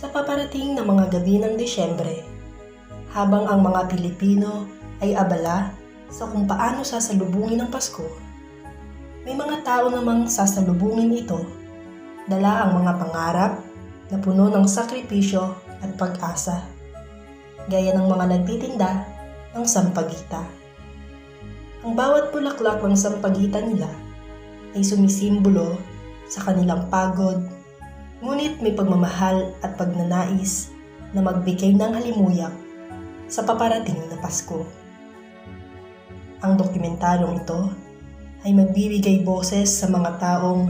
sa paparating na mga gabi ng Disyembre, habang ang mga Pilipino ay abala sa kung paano sasalubungin ang Pasko, may mga tao namang sasalubungin ito, dala ang mga pangarap na puno ng sakripisyo at pag-asa, gaya ng mga nagtitinda ng sampagita. Ang bawat bulaklak ng sampagita nila ay sumisimbolo sa kanilang pagod, ngunit may pagmamahal at pagnanais na magbigay ng halimuyak sa paparating na Pasko. Ang dokumentaryong ito ay magbibigay boses sa mga taong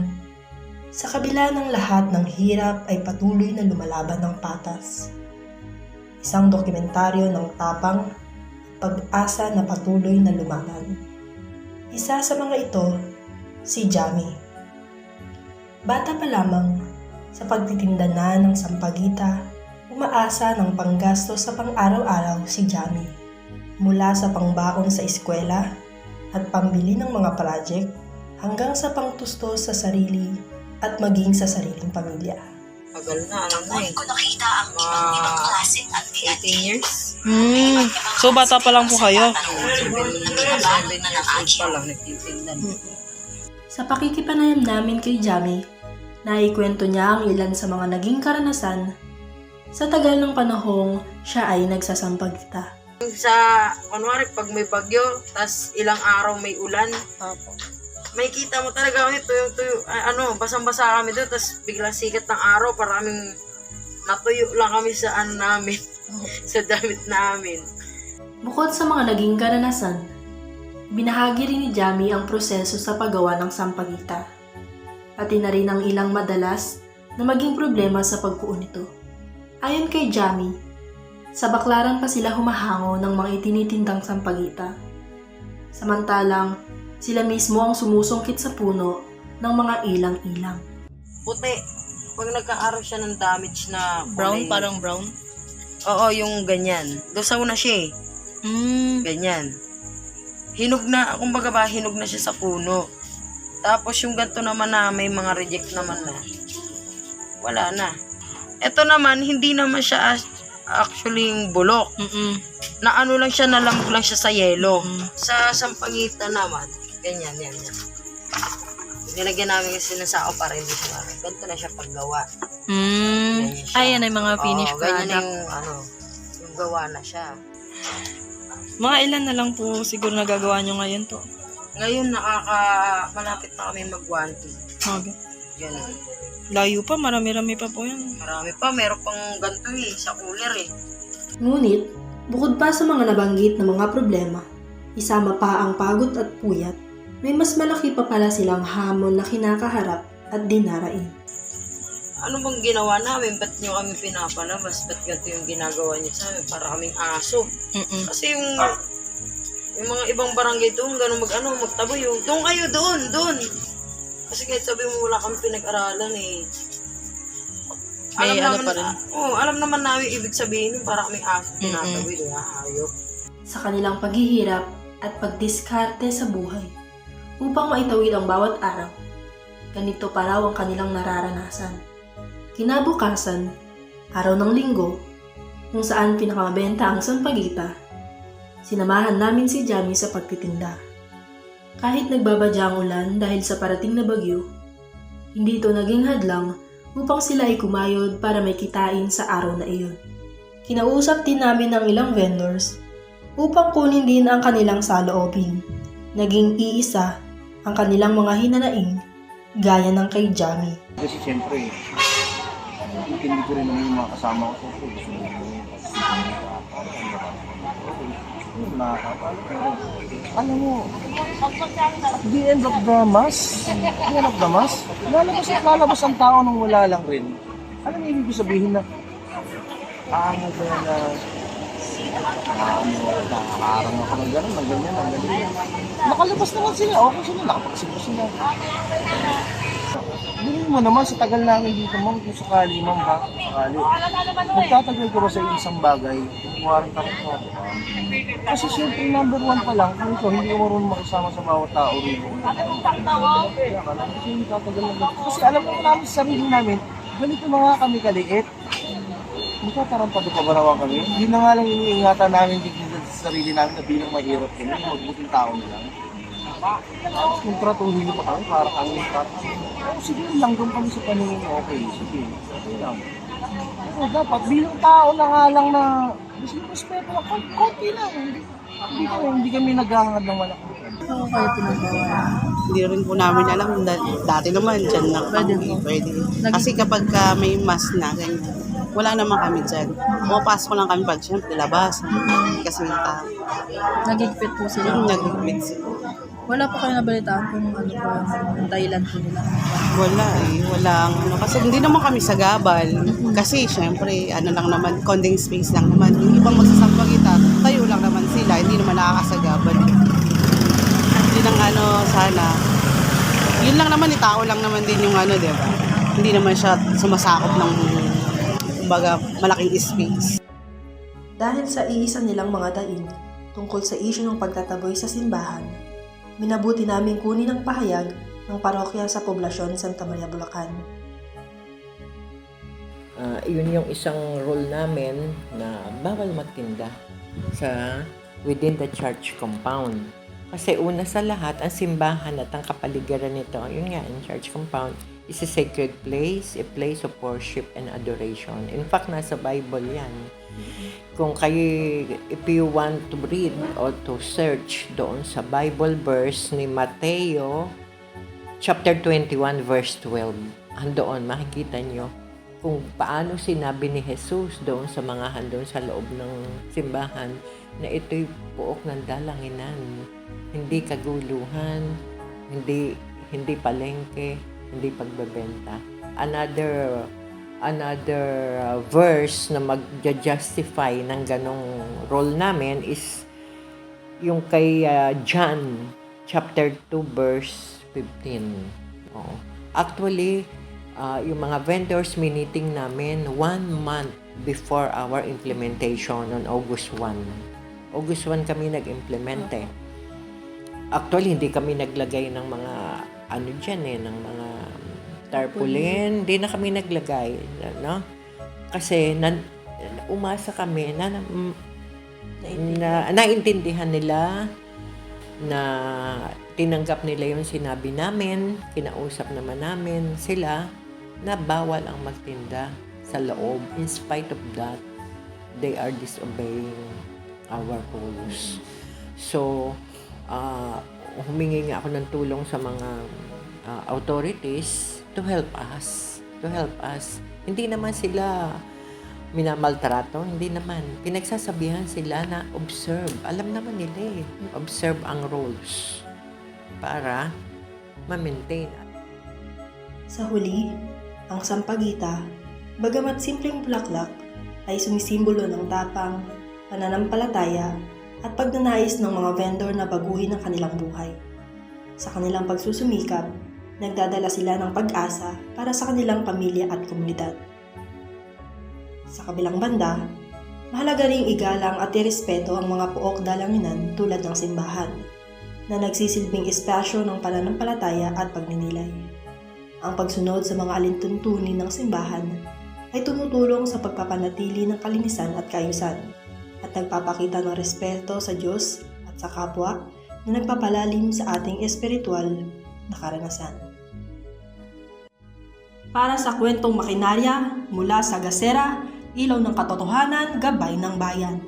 sa kabila ng lahat ng hirap ay patuloy na lumalaban ng patas. Isang dokumentaryo ng tapang at pag-asa na patuloy na lumaban. Isa sa mga ito, si Jamie. Bata pa lamang, sa pagtitinda na ng sampagita, umaasa ng panggasto sa pang-araw-araw si Jamie. Mula sa pangbaon sa eskwela at pambili ng mga project hanggang sa pangtusto sa sarili at maging sa sariling pamilya. Tagal na, alam na eh. Mga 18 years. So, bata pa lang po kayo? 7 years old pa lang, nagtitindan. Sa pakikipanayam namin kay Jamie, naikwento niya ang ilan sa mga naging karanasan sa tagal ng panahong siya ay nagsasampagita. Sa, kunwari, pag may bagyo, tas ilang araw may ulan, may kita mo talaga kami tuyo, basang-basa kami doon, tas biglang sikat ng araw, paraming natuyo lang kami sa namin, sa damit namin. Bukod sa mga naging karanasan, binahagi rin ni Jamie ang proseso sa paggawa ng sampagita. Pati na rin ang ilang madalas na maging problema sa pagbuo nito. Ayon kay Jamie, sa baklaran pa sila humahango ng mga itinitindang sampagita. Samantalang, sila mismo ang sumusungkit sa puno ng mga ilang-ilang. Puti, pag nagkakaroon siya ng damage na Brown? kulay, Parang brown? Oo, yung ganyan. Doon sa una siya eh. Ganyan. Hinog na, kumbaga ba, hinog na siya sa puno. Tapos yung ganito naman na may mga reject naman na, wala na. Ito naman, hindi naman siya actually yung bulok. Na ano lang siya, nalamog lang siya sa yelo. Sa sampagita naman, ganyan, yan. Nilagyan namin kasi ng sao para hindi siya namin. Ganito na siya paggawa. Ganyan siya. Ayan ay mga finished ganyan product. yung gawa na siya. Mga ilan na lang po siguro nagagawa nyo ngayon to? Ngayon, malapit na kami mag-1-2. Okay. Ganun. Layo pa, marami-rami pa po yan. Marami pa, meron pang ganito eh, sa cooler eh. Ngunit, bukod pa sa mga nabanggit na mga problema, isama pa ang pagod at puyat, may mas malaki pa pala silang hamon na kinakaharap at dinarain. Ano bang ginawa namin? Ba't nyo kami pinapalabas? Ba't ganito yung ginagawa niyo sa amin? Para kaming aso. Kasi yung mga ibang barangay doon, gano'n magtaboy yung, doon kayo, doon. Kasi kahit sabi mo wala kami pinag-aralan eh. May ano pa rin. Alam naman namin ibig sabihin yung para kaming aso pinataboy, di ba? Hayop. Sa kanilang paghihirap at pagdiskarte sa buhay upang maitawid ang bawat araw, ganito pa raw ang kanilang nararanasan. Kinabukasan, araw ng linggo, kung saan pinakamabenta ang sampagita, sinamahan namin si Jamie sa pagtitinda. Kahit nagbabadya ang ulan dahil sa parating na bagyo, hindi ito naging hadlang upang sila ay kumayod para may kitain sa araw na iyon. Kinausap din namin ang ilang vendors upang kunin din ang kanilang saloobin. Naging iisa ang kanilang mga hinanaing gaya ng kay Jamie. Kasi siyempre, hindi ko rin naman yung mga kasama ko sa school. Alam mo, at the end of the mass, lalabas ang tao nung wala lang rin. Alam mo, ibig sabihin na, nakaharang ako ng gano'n, ng ganyan. Nakalabas naman sila, okay sila, nakapagsipo sila. Hindi mo naman sa tagal namin dito, ma'am, kung sakali, ma'am, ha? Sakali. Magtatagal ko ba sa isang bagay? Kumarin ka rin ko. Kasi siyempre, number 1 pa lang, kung ito, hindi ko marunong makisama sa bawat tao rito. Kasi hindi tatagal na ganito. Kasi alam mo namin sa sarili namin, ganito mga kami kaliit. Magtatarampado pa ba naman kami? Hindi na nga lang iniingatan namin dito sa sarili namin na bilang mahirap kami, magbuting tao na lang. Tapos kung tratuhin niyo pa kami, para kami sige lang doon kami sa paningin mo, okay, sige, okay lang. Pero dapat bilang tao na nga lang na gusto mo respeto na, konti lang. Hindi kami naghahangad ng malaki. Ano kayo pinagawa? Hindi rin po namin alam. Dati naman, dyan na Pwede kami. po. Pwede. Kasi kapag may mask na, ganyan, wala naman kami dyan. Pumapasok lang kami pag siyempre labas. Kasi Nagigpit po sila. nag-mix. Wala po kayo nabalitaan kung ano po yung Thailand po nila. Wala eh. Walang ano. Kasi hindi naman kami sagabal. Kasi siyempre, ano lang naman, conding space lang naman. Yung ibang magsasampagita, tayo lang naman sila. Hindi naman nakakasagabal. Yun ang ano, sana. Yun lang naman, tao lang naman din yung ano, di ba? Hindi naman siya sumasakop ng kumbaga, malaking space. Dahil sa iisa nilang mga daing tungkol sa isyu ng pagtataboy sa simbahan, minabuti namin kunin ang pahayag ng parokya sa poblasyon Santa Maria, Bulacan. Yun yung isang rule namin na bawal magtinda sa within the church compound. Kasi una sa lahat, ang simbahan at ang kapaligiran nito, yun nga, in church compound, is a sacred place, a place of worship and adoration. In fact, nasa Bible yan. Kung kayo, if you want to read or to search doon sa Bible verse ni Mateo, chapter 21, verse 12, andoon, makikita nyo kung paano sinabi ni Jesus doon sa mga handon sa loob ng simbahan na ito'y puok ng dalanginan, hindi kaguluhan, hindi palengke, hindi pagbebenta. Another verse na mag-justify ng ganong role namin is yung kay John chapter 2 verse 15. Oo. Actually, yung mga vendors meeting namin 1 month before our implementation on August 1. August 1 kami nag-implement eh. Actually, hindi kami naglagay ng mga ano dyan eh, ng mga tarpaulin. Hindi na kami naglagay. No? Kasi umasa kami na naintindihan nila na tinanggap nila yung sinabi namin, kinausap naman namin sila na bawal ang magtinda sa loob. In spite of that, they are disobeying our rules. So, humingi nga ako ng tulong sa mga authorities to help us. Hindi naman sila minamaltrato, hindi naman. Pinagsasabihan sila na observe. Alam naman nila eh. Observe ang rules para ma-maintain. Sa huli, ang sampagita, bagamat simpleng bulaklak, ay sumisimbolo ng tapang, pananampalataya, at pagnanais ng mga vendor na baguhin ang kanilang buhay. Sa kanilang pagsusumikap, nagdadala sila ng pag-asa para sa kanilang pamilya at komunidad. Sa kabilang banda, mahalaga ring igalang at irespeto ang mga puok dalanginan tulad ng simbahan, na nagsisilbing espasyo ng pananampalataya at pagninilay. Ang pagsunod sa mga alintuntunin ng simbahan ay tumutulong sa pagpapanatili ng kalinisan at kaayusan, at nagpapakita ng respeto sa Diyos at sa kapwa na nagpapalalim sa ating espiritual na karanasan. Para sa kwentong makinarya mula sa Gasera, ilaw ng katotohanan, gabay ng bayan.